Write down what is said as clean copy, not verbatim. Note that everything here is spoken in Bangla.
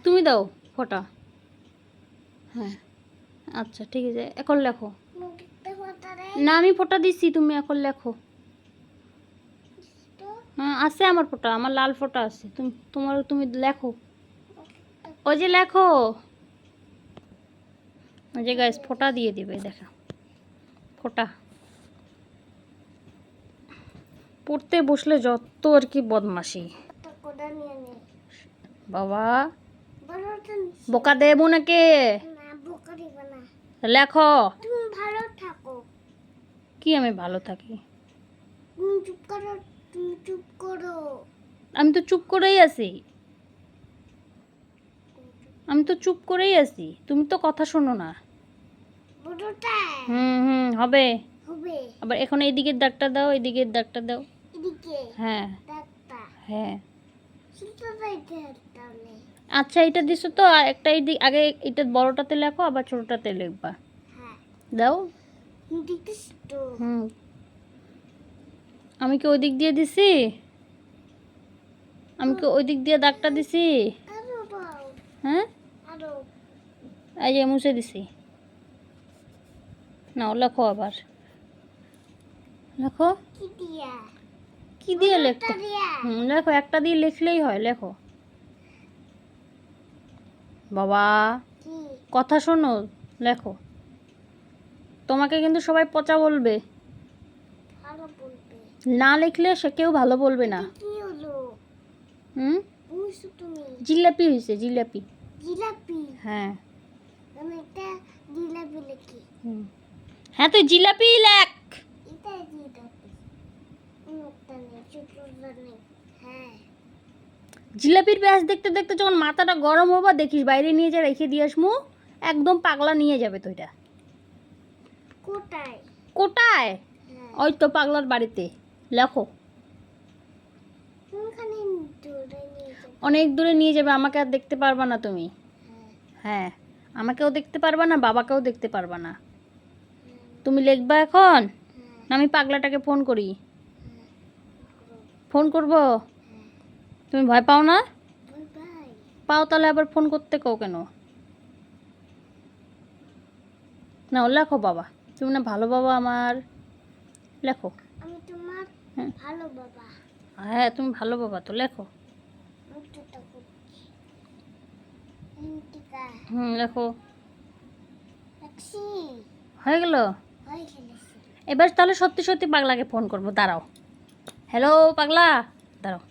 তুমি দাও ফোঁটা। হ্যাঁ আচ্ছা ঠিক আছে, এখন লেখো। না আমি ফোঁটা দিচ্ছি, তুমি এখন লেখো। হ্যাঁ আছে আমার ফোঁটা, আমার লাল ফোঁটা আছে, তুমি লেখো। ওই যে লেখো, ওই যে গাইস ফোঁটা দিয়ে দিবে, দেখা ফোঁটা। পড়তে বসলে যত আর কি বদমাশি বাবা, বোকা দেবো নাকি? লেখো। কি আমি ভালো থাকি? আমি তো চুপ করেই আছি, আমি তো চুপ করেই আছি, তুমি তো কথা শোনো না। হবে। আবার এখন এইদিকের দাগটা দাও, এইদিকের দাগটা দাও। হ্যাঁ হ্যাঁ আচ্ছা এটা দিছো তো, আর একটা এইদিক আগে, এটা বড়টাতে লেখো, আবার ছোটটাতে লিখবা। দাও। আমি কি ওই দিক দিয়ে দিছি? আমি কি ওই দিক দিয়ে দাগটা দিছি? হ্যাঁ এই যে মুছে দিছি। নাও লেখো, আবার লেখো। কি দিয়ে লিখতে? লেখো, একটা দিয়ে লিখলেই হয়, লেখো। বাবা কথা শোনো, লেখো। তোমাকে কিন্তু সবাই পচা বলবে, না লিখলে সে কেউ ভালো বলবে না। জিলাপি হয়েছে, জিলাপি। হ্যাঁ হ্যাঁ তুই জিলাপি লেখ। জিলাপির প্যাঁচ দেখতে দেখতে যখন মাথাটা গরম হবা, দেখিস বাইরে নিয়ে যা রেখে দিয়ে আসমু, একদম পাগলা নিয়ে যাবে তো। এটা কোটায়? ওই তো পাগলার বাড়িতে। লেখো। অনেক দূরে নিয়ে যাবে, আমাকে আর দেখতে পারবা না তুমি। হ্যাঁ আমাকেও দেখতে পারবা না, বাবাকেও দেখতে পারবা না। তুমি লিখবা এখন, না আমি পাগলাটাকে ফোন করি? ফোন করব? তুমি ভয় পাও না? পাও তাহলে আবার ফোন করতে কও কেন? না লেখো বাবা, তুমি না ভালো বাবা আমার, লেখো। হ্যাঁ তুমি ভালো বাবা তো, লেখো। লেখো। হয়ে গেল? এবার তাহলে সত্যি সত্যি পাগলাকে ফোন করবো, দাঁড়াও। হ্যালো পাগলা, দাঁড়াও।